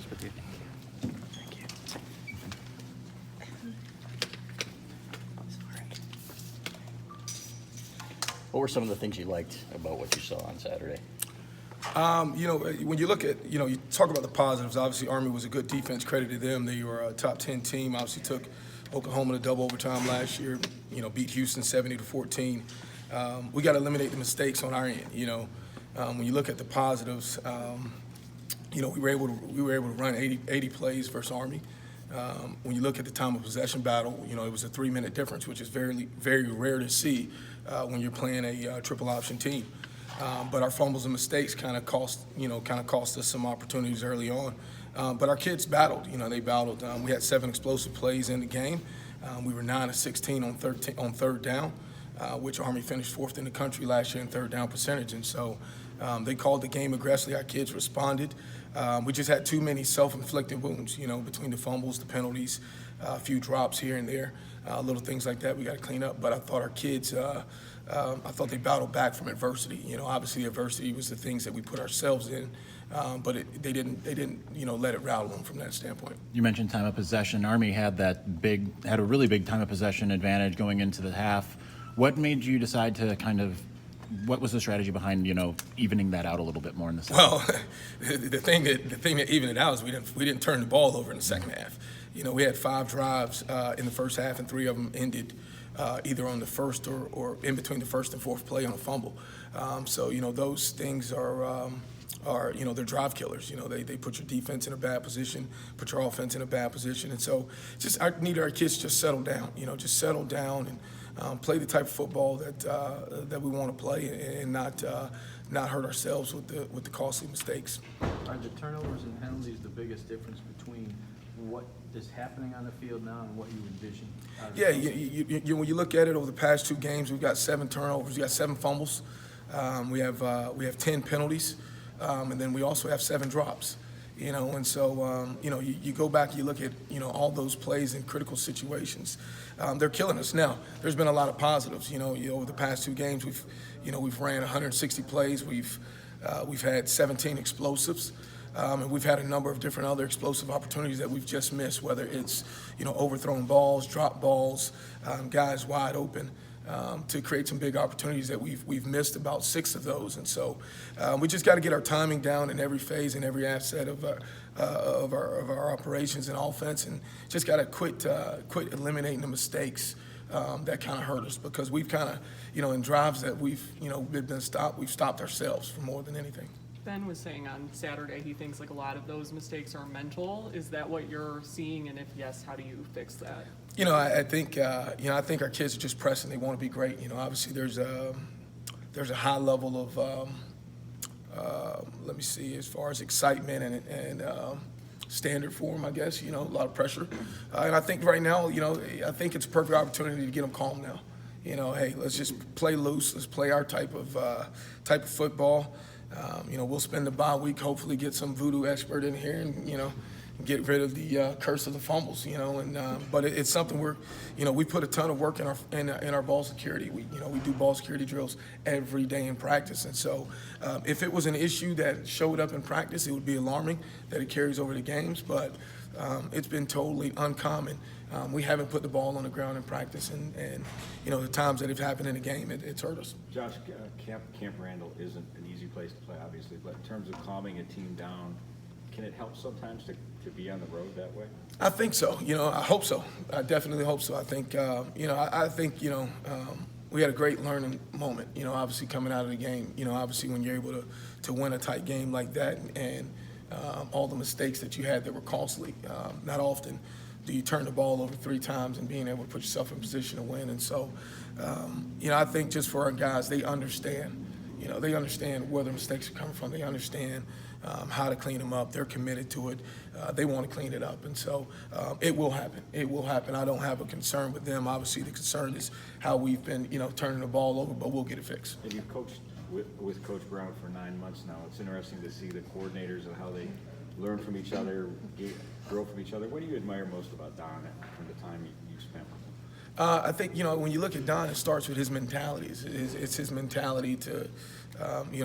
this with you. Thank you. Sorry. What were some of the things you liked about what you saw on Saturday? When you look at, you talk about the positives. Obviously, Army was a good defense. Credit to them. They were a top 10 team. Obviously, took Oklahoma to double overtime last year. Beat Houston 70-14. We got to eliminate the mistakes on our end. When you look at the positives, we were able to run 80 plays versus Army. When you look at the time of possession battle, it was a 3-minute difference, which is very, very rare to see when you're playing a triple option team. But our fumbles and mistakes kind of cost us some opportunities early on. But our kids battled. They battled. We had 7 explosive plays in the game. We were 9 of 16 on third down, which Army finished 4th in the country last year in third down percentage. And so they called the game aggressively. Our kids responded. We just had too many self-inflicted wounds. Between the fumbles, the penalties, a few drops here and there, little things like that we got to clean up. But I thought our kids. I thought they battled back from adversity. Obviously adversity was the things that we put ourselves in, but they didn't, let it rattle them from that standpoint. You mentioned time of possession. Army had a really big time of possession advantage going into the half. What made you decide to what was the strategy behind, evening that out a little bit more in the second? Well, the thing that evened it out is we didn't turn the ball over in the second half. We had 5 drives in the first half, and 3 of them ended either on the first or in between the first and fourth play on a fumble. So those things are they're drive killers. They put your defense in a bad position, put your offense in a bad position, and so I need our kids to just settle down. Just settle down and play the type of football that we want to play, and not hurt ourselves with the costly mistakes. Are the turnovers and penalties the biggest difference between what is happening on the field now and what you envision? Yeah, when you look at it over the past 2 games, we've got 7 turnovers, we got 7 fumbles, we have 10 penalties, and then we also have 7 drops. And so you go back and you look at all those plays in critical situations. They're killing us. Now, there's been a lot of positives. Over the past 2 games, we've ran 160 plays. We've had 17 explosives. And we've had a number of different other explosive opportunities that we've just missed, whether it's, overthrown balls, drop balls, guys wide open, to create some big opportunities that we've missed about 6 of those. And so we just got to get our timing down in every phase and every asset of our operations and offense, and just got to quit eliminating the mistakes that kind of hurt us, because we've kind of, in drives that we've been stopped, we've stopped ourselves for more than anything. Ben was saying on Saturday he thinks a lot of those mistakes are mental. Is that what you're seeing? And if yes, how do you fix that? I think our kids are just pressing. They want to be great. Obviously there's a high level of let me see, as far as excitement and standard for them, I guess. A lot of pressure, and I think right now, I think it's a perfect opportunity to get them calm now. Hey, let's just play loose. Let's play our type of football. We'll spend the bye week, hopefully get some voodoo expert in here and, get rid of the curse of the fumbles, but it's something we put a ton of work in our ball security. We do ball security drills every day in practice. And so if it was an issue that showed up in practice, it would be alarming that it carries over to games, but it's been totally uncommon. We haven't put the ball on the ground in practice, and the times that have happened in a game, it's hurt us. Josh, Camp Randall isn't an easy place to play, obviously, but in terms of calming a team down, can it help sometimes to be on the road that way? I think so. I hope so. I definitely hope so. I think, I think we had a great learning moment, obviously coming out of the game. Obviously when you're able to win a tight game like that, and all the mistakes that you had that were costly, not often do you turn the ball over 3 times and being able to put yourself in position to win. And so, I think just for our guys, they understand. They understand where the mistakes are coming from. They understand how to clean them up. They're committed to it. They want to clean it up. And so it will happen. It will happen. I don't have a concern with them. Obviously, the concern is how we've been, turning the ball over, but we'll get it fixed. And you've coached with Coach Brown for 9 months now. It's interesting to see the coordinators and how they learn from each other, grow from each other. What do you admire most about Don from the time you spent with him? I think, when you look at Don, it starts with his mentality. It's his mentality to,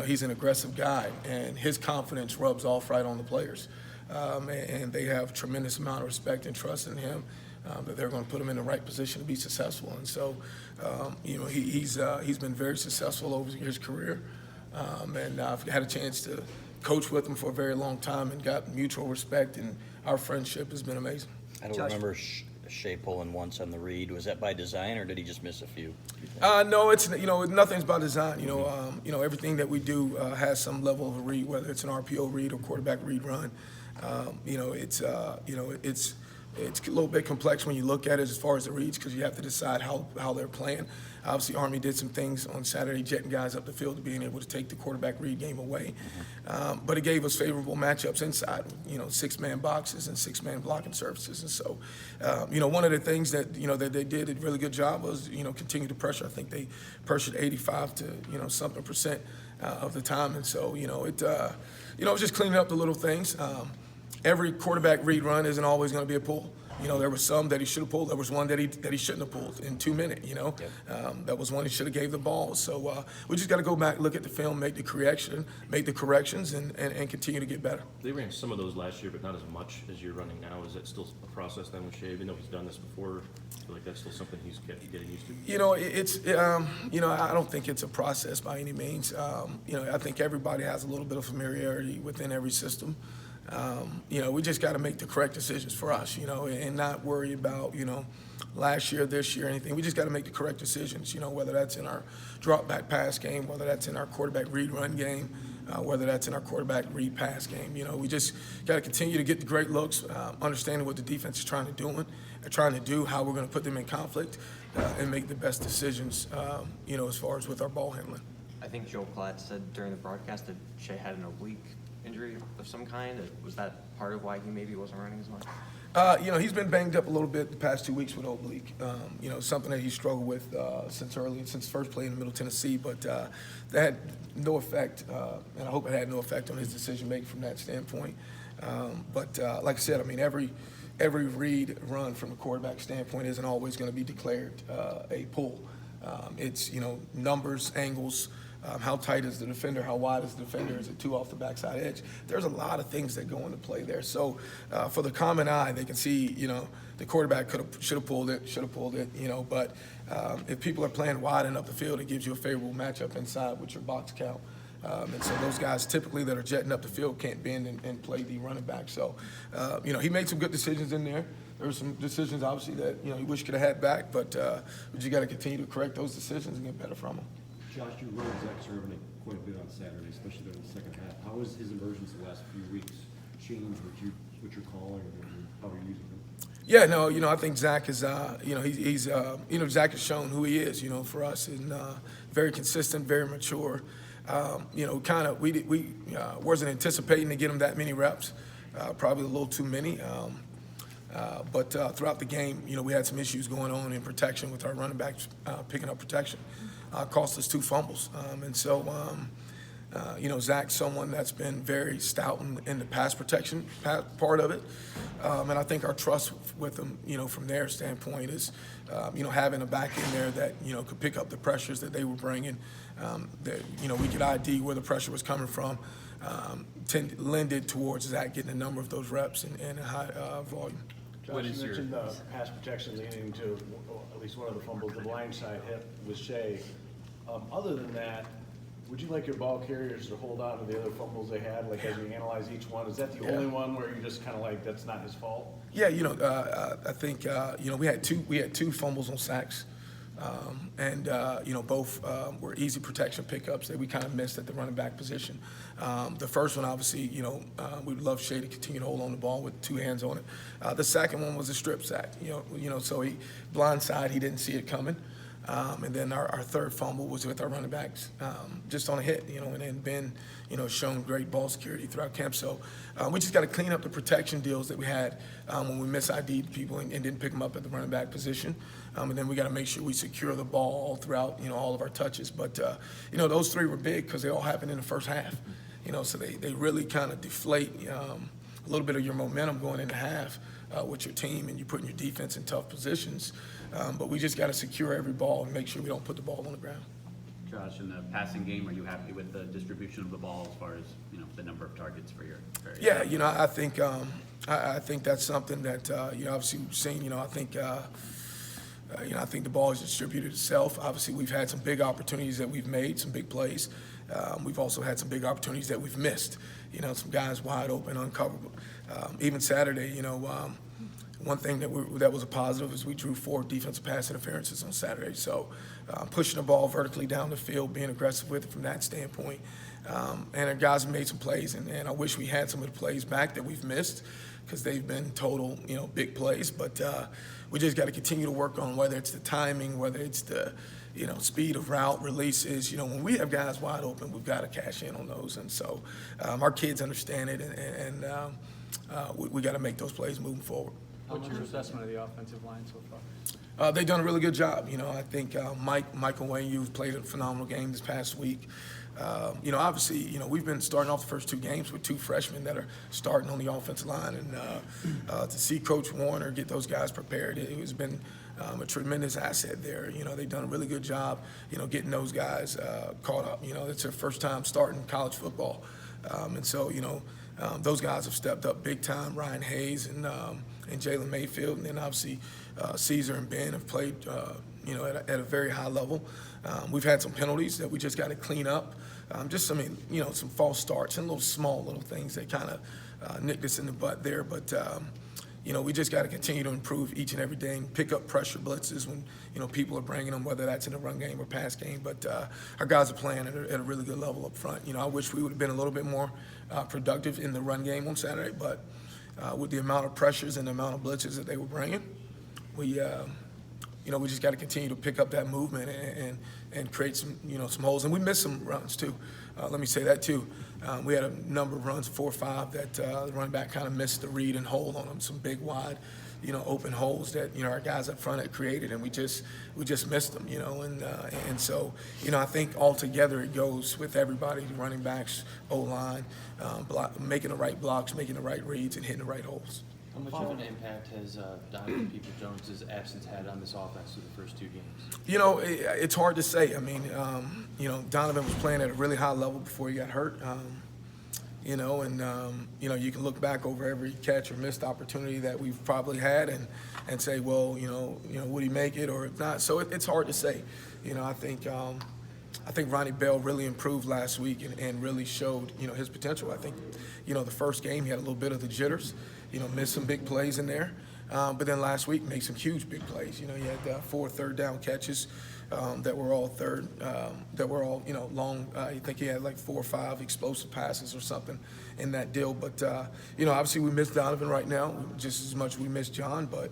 he's an aggressive guy, and his confidence rubs off right on the players. and they have a tremendous amount of respect and trust in him, that they're going to put him in the right position to be successful. And so, he's been very successful over his career, and I've had a chance to coach with him for a very long time and got mutual respect, and our friendship has been amazing. I don't remember Shea pulling once on the read. Was that by design, or did he just miss a few? No, it's nothing's by design. Everything that we do has some level of a read, whether it's an RPO read or quarterback read run. It's a little bit complex when you look at it as far as the reads, because you have to decide how they're playing. Obviously, Army did some things on Saturday, jetting guys up the field to being able to take the quarterback read game away. But it gave us favorable matchups inside, 6-man boxes and 6-man blocking surfaces. And so, one of the things that they did a really good job was, continue to pressure. I think they pressured 85 to, something percent of the time. And so, it was just cleaning up the little things. Every quarterback read run isn't always going to be a pull. There was some that he should have pulled. There was one that he shouldn't have pulled in 2 minutes. That was one he should have gave the ball. So we just got to go back, look at the film, make the corrections, and continue to get better. They ran some of those last year, but not as much as you're running now. Is that still a process then with Shea? Even though he's done this before, I feel like that's still something he's getting used to. I don't think it's a process by any means. I think everybody has a little bit of familiarity within every system. We just got to make the correct decisions for us, and not worry about, last year, this year, anything. We just got to make the correct decisions, whether that's in our drop back pass game, whether that's in our quarterback read run game, whether that's in our quarterback read pass game. We just got to continue to get the great looks, understanding what the defense is trying to do, how we're going to put them in conflict, and make the best decisions, as far as with our ball handling. I think Joe Platt said during the broadcast that Shea had an oblique injury of some kind. Was that part of why he maybe wasn't running as much? He's been banged up a little bit the past 2 weeks with oblique. Something that he struggled with since first playing in Middle Tennessee, but that had no effect, and I hope it had no effect on his decision making from that standpoint. But like I said, every read run from a quarterback standpoint isn't always going to be declared a pull. It's numbers, angles. How tight is the defender? How wide is the defender? Is it too off the backside edge? There's a lot of things that go into play there. So for the common eye, they can see, the quarterback should have pulled it, But if people are playing wide and up the field, it gives you a favorable matchup inside with your box count. And so those guys typically that are jetting up the field can't bend and play the running back. So, he made some good decisions in there. There were some decisions, obviously, that, he wish could have had back, but you got to continue to correct those decisions and get better from them. Josh, you rode Zach Servant quite a bit on Saturday, especially during the second half. How has his emergence the last few weeks changed what you're calling and how you're using him? Yeah, no, I think Zach is, Zach has shown who he is, for us, and very consistent, very mature. We wasn't anticipating to get him that many reps, probably a little too many. But throughout the game, we had some issues going on in protection with our running backs picking up protection. Cost us 2 fumbles. And so, Zach's someone that's been very stout in the pass protection part of it. And I think our trust with him, from their standpoint is, having a back in there that, could pick up the pressures that they were bringing, that, we could ID where the pressure was coming from, lended towards Zach getting a number of those reps and a high volume. Josh, you mentioned pass protection leading to at least one of the fumbles, the blindside hit with Shea. Other than that, would you like your ball carriers to hold on to the other fumbles they had, like as you analyze each one? Is that the only one where you just kind of like, that's not his fault? Yeah, I think, we had two fumbles on sacks. Both were easy protection pickups that we kind of missed at the running back position. The first one, obviously, we would love Shea to continue to hold on the ball with 2 hands on it. The second one was a strip sack, so he blindside, he didn't see it coming. And then our third fumble was with our running backs, just on a hit, and then Ben, shown great ball security throughout camp. So we just got to clean up the protection deals that we had when we mis-ID'd people and didn't pick them up at the running back position. And then we got to make sure we secure the ball all throughout, all of our touches. But, those 3 were big because they all happened in the first half, so they really kind of deflate a little bit of your momentum going into half with your team, and you're putting your defense in tough positions. But we just got to secure every ball and make sure we don't put the ball on the ground. Josh, in the passing game, are you happy with the distribution of the ball as far as, the number of targets for your various? Yeah, I think I think that's something that obviously we've seen. I think I think the ball has distributed itself. Obviously, we've had some big opportunities that we've made, some big plays. We've also had some big opportunities that we've missed. Some guys wide open, uncoverable. Even Saturday, one thing that was a positive is we drew 4 defensive pass interferences on Saturday. So pushing the ball vertically down the field, being aggressive with it from that standpoint. And our guys have made some plays, and I wish we had some of the plays back that we've missed because they've been total, big plays. But we just got to continue to work on whether it's the timing, whether it's the, speed of route releases. When we have guys wide open, we've got to cash in on those. And so our kids understand it, and we got to make those plays moving forward. What's your assessment of the offensive line so far? They've done a really good job. I think Michael Wayne, you've played a phenomenal game this past week. Obviously, we've been starting off the first 2 games with 2 freshmen that are starting on the offensive line, and to see Coach Warner get those guys prepared, it has been a tremendous asset there. They've done a really good job, getting those guys caught up. It's their first time starting college football, and so those guys have stepped up big time. Ryan Hayes and Jalen Mayfield, and then obviously Caesar and Ben have played at a very high level. We've had some penalties that we just got to clean up. Some false starts and little things that kind of nicked us in the butt there. But we just got to continue to improve each and every day and pick up pressure blitzes when people are bringing them, whether that's in the run game or pass game. But our guys are playing at a really good level up front. I wish we would have been a little bit more productive in the run game on Saturday, but with the amount of pressures and the amount of blitzes that they were bringing, we just got to continue to pick up that movement and create some holes. And we missed some runs too. Let me say that too. We had a number of runs, 4 or 5, that the running back kind of missed the read and hold on them. Some big wide, open holes that our guys up front had created, and we just missed them. And so I think altogether it goes with everybody, the running backs, O-line, making the right blocks, making the right reads, and hitting the right holes. How much of an impact has Donovan Peoples-Jones' absence had on this offense through the first 2 games? It's hard to say. I mean, Donovan was playing at a really high level before he got hurt. You can look back over every catch or missed opportunity that we've probably had and say, well, would he make it or not? So it's hard to say. I think Ronnie Bell really improved last week and really showed, his potential. I think, the first game he had a little bit of the jitters, missed some big plays in there. But then last week made some huge big plays. He had 4 third down catches that were all long. I think he had like 4 or 5 explosive passes or something in that deal. But, obviously we miss Donovan right now just as much as we miss John. But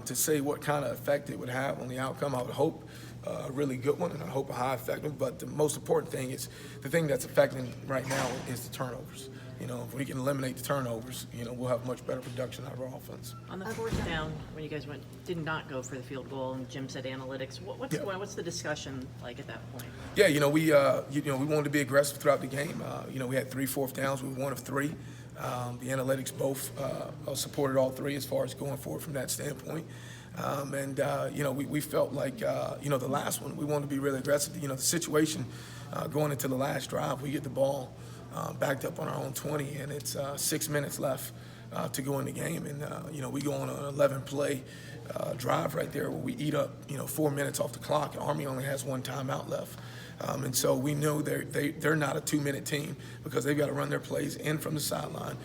to say what kind of effect it would have on the outcome, I would hope a really good one, and I hope a high effective. But the most important thing is the thing that's affecting right now is the turnovers. If we can eliminate the turnovers, we'll have much better production out of our offense. On the 4th down, when you guys did not go for the field goal, and Jim said analytics, what's the discussion like at that point? Yeah, we wanted to be aggressive throughout the game. We had 3 4th downs. We were 1 of 3. The analytics both supported all 3 as far as going forward from that standpoint. We felt like, the last one, we wanted to be really aggressive. The situation going into the last drive, we get the ball backed up on our own 20, and it's 6 minutes left to go in the game. And, we go on an 11-play drive right there where we eat up, 4 minutes off the clock. Army only has 1 timeout left. And so we know they're not a 2-minute team because they've got to run their plays in from the sideline.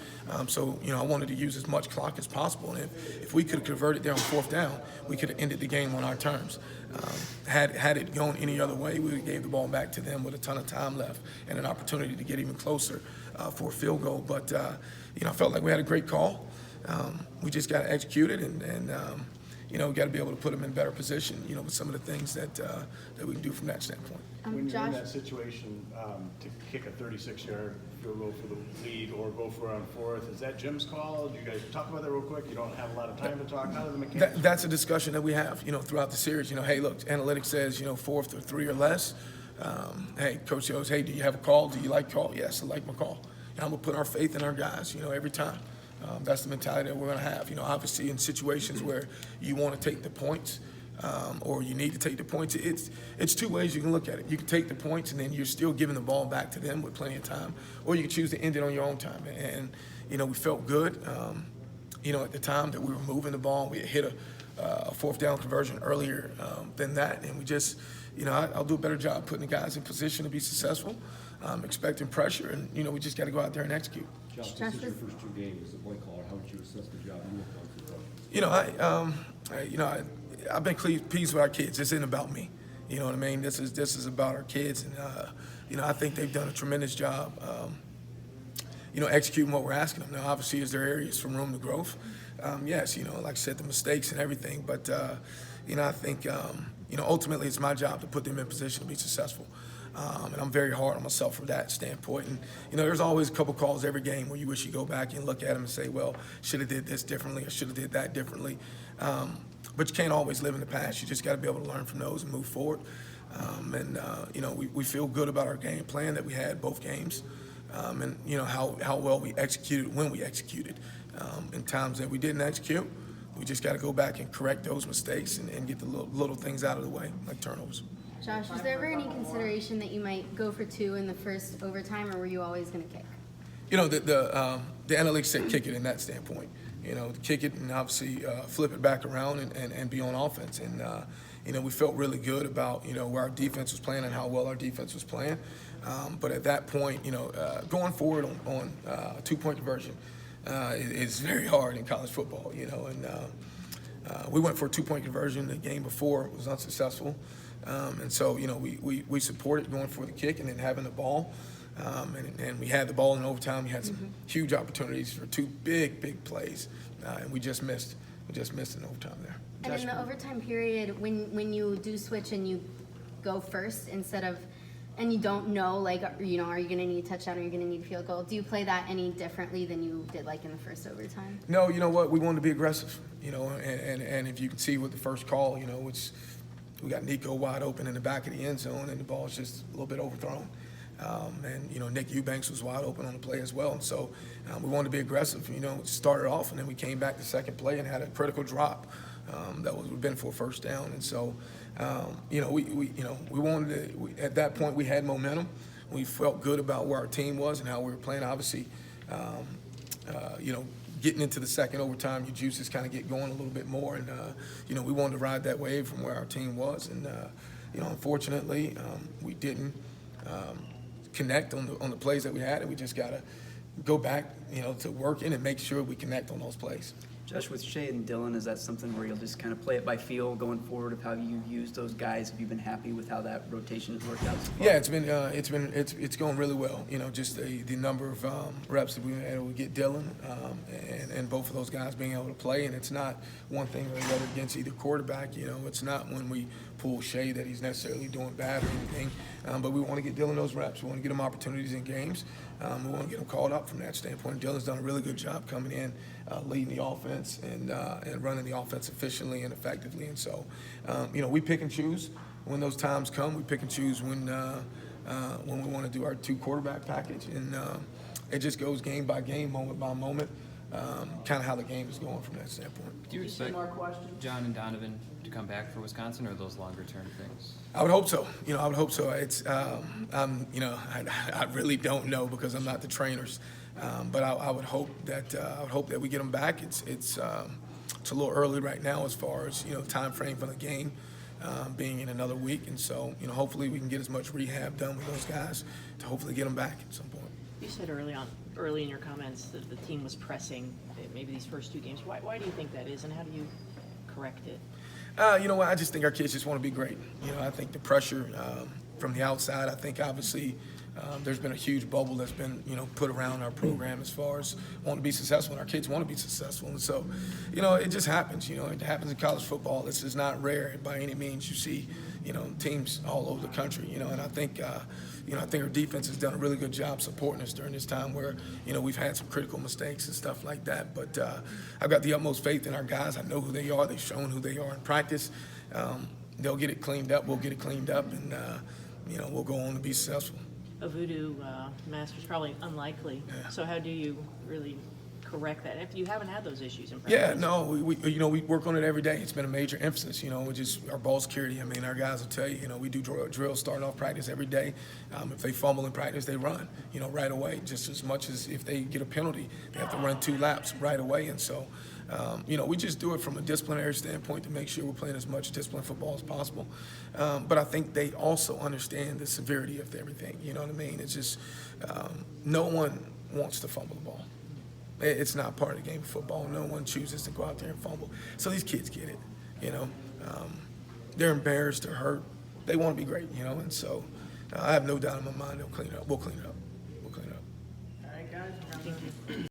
So I wanted to use as much clock as possible. And if we could have converted there on 4th down, we could have ended the game on our terms. Had it gone any other way, we would have gave the ball back to them with a ton of time left and an opportunity to get even closer for a field goal. But, I felt like we had a great call. We just got to execute it and we got to be able to put them in better position, with some of the things that we can do from that standpoint. When you're in that situation to kick a 36-yard field goal for the lead or go for it on 4th, is that Jim's call? Do you guys talk about that real quick? You don't have a lot of time to talk. How do the mechanics? That's a discussion that we have, throughout the series. Hey, look, analytics says, 4th or 3 or less. Hey, Coach goes, hey, do you have a call? Do you like call? Yes, I like my call. And I'm going to put our faith in our guys, every time. That's the mentality that we're going to have. Obviously in situations where you want to take the points, or you need to take the points. It's two ways you can look at it. You can take the points and then you're still giving the ball back to them with plenty of time, or you can choose to end it on your own time. And we felt good, at the time that we were moving the ball. We had hit a fourth down conversion earlier than that, and we just, I'll do a better job putting the guys in position to be successful, expecting pressure, and we just got to go out there and execute. Josh, this is your first 2 games as a play caller. How would you assess the job you have done so far? I've been pleased with our kids. This isn't about me. You know what I mean? This is about our kids, and I think they've done a tremendous job. Executing what we're asking them. Now, obviously, is there areas for room to growth? Yes, like I said, the mistakes and everything. But, I think, ultimately it's my job to put them in position to be successful. And I'm very hard on myself from that standpoint. And, there's always a couple calls every game where you wish you go back and look at them and say, well, should have did this differently or should have did that differently. But you can't always live in the past. You just got to be able to learn from those and move forward. We feel good about our game plan that we had both games. And how well we executed when we executed. In times that we didn't execute, we just got to go back and correct those mistakes and get the little things out of the way, like turnovers. Josh, was there ever any consideration that you might go for 2 in the first overtime, or were you always going to kick? The analytics said kick it in that standpoint. Kick it and obviously flip it back around and be on offense. And we felt really good about where our defense was playing and how well our defense was playing. But at that point, going forward on a 2-point conversion is very hard in college football. We went for a 2-point conversion the game before. It was unsuccessful. And so, we supported going for the kick and then having the ball. And we had the ball in overtime. We had some huge opportunities for 2 big plays, and we just missed. We just missed in overtime there. And in the overtime period, when you do switch and you go first instead of, and you don't know, are you going to need a touchdown or are you going to need a field goal? Do you play that any differently than you did in the first overtime? No, you know what? We wanted to be aggressive, and if you can see with the first call, we got Nico wide open in the back of the end zone, and the ball was just a little bit overthrown. And Nick Eubanks was wide open on the play as well. And so we wanted to be aggressive, started off, and then we came back the second play and had a critical drop that would have been for a first down. And so, we wanted to, at that point we had momentum. We felt good about where our team was and how we were playing. Obviously, getting into the second overtime, your juices kind of get going a little bit more. And, we wanted to ride that wave from where our team was. And, unfortunately, we didn't connect on the plays that we had, and we just got to go back, to working and make sure we connect on those plays. Josh, with Shea and Dylan, is that something where you'll just kind of play it by feel going forward of how you use those guys? Have you been happy with how that rotation has worked out so far? Yeah, it's going really well. Just the number of reps that we were able to get Dylan, and both of those guys being able to play. And it's not one thing or the other against either quarterback. It's not when we pull Shea that he's necessarily doing bad or anything. But we want to get Dylan those reps. We want to get him opportunities in games. We want to get him called up from that standpoint. Dylan's done a really good job coming in, leading the offense and running the offense efficiently and effectively. And so, we pick and choose when those times come. We pick and choose when we want to do our 2 quarterback package, and it just goes game by game, moment by moment, kind of how the game is going from that standpoint. Do you expect John and Donovan to come back for Wisconsin, or are those longer term things? I would hope so. I would hope so. It's, I really don't know because I'm not the trainers, but I would hope that we get them back. It's a little early right now as far as time frame for the game being in another week, and so hopefully we can get as much rehab done with those guys to hopefully get them back at some point. You said early in your comments that the team was pressing maybe these first 2 games. Why do you think that is, and how do you correct it? I just think our kids just want to be great. I think the pressure from the outside, I think obviously there's been a huge bubble that's been, put around our program as far as wanting to be successful, and our kids want to be successful. And so, it just happens. It happens in college football. This is not rare by any means. You see, teams all over the country, and I think, I think our defense has done a really good job supporting us during this time where, we've had some critical mistakes and stuff like that. But I've got the utmost faith in our guys. I know who they are. They've shown who they are in practice. They'll get it cleaned up. We'll get it cleaned up, and, we'll go on to be successful. A voodoo master's probably unlikely. Yeah. So how do you really correct that? If you haven't had those issues in Yeah, practice? no, we work on it every day. It's been a major emphasis, which is our ball security. I mean, our guys will tell you, we do drills starting off practice every day. If they fumble in practice, they run, right away. Just as much as if they get a penalty, they have to run 2 laps right away. And so, we just do it from a disciplinary standpoint to make sure we're playing as much disciplined football as possible. But I think they also understand the severity of everything. You know what I mean? It's just no one wants to fumble the ball. It's not part of the game of football. No one chooses to go out there and fumble. So these kids get it, They're embarrassed, they're hurt. They want to be great, And so I have no doubt in my mind they'll clean it up. We'll clean it up. We'll clean it up. All right, guys.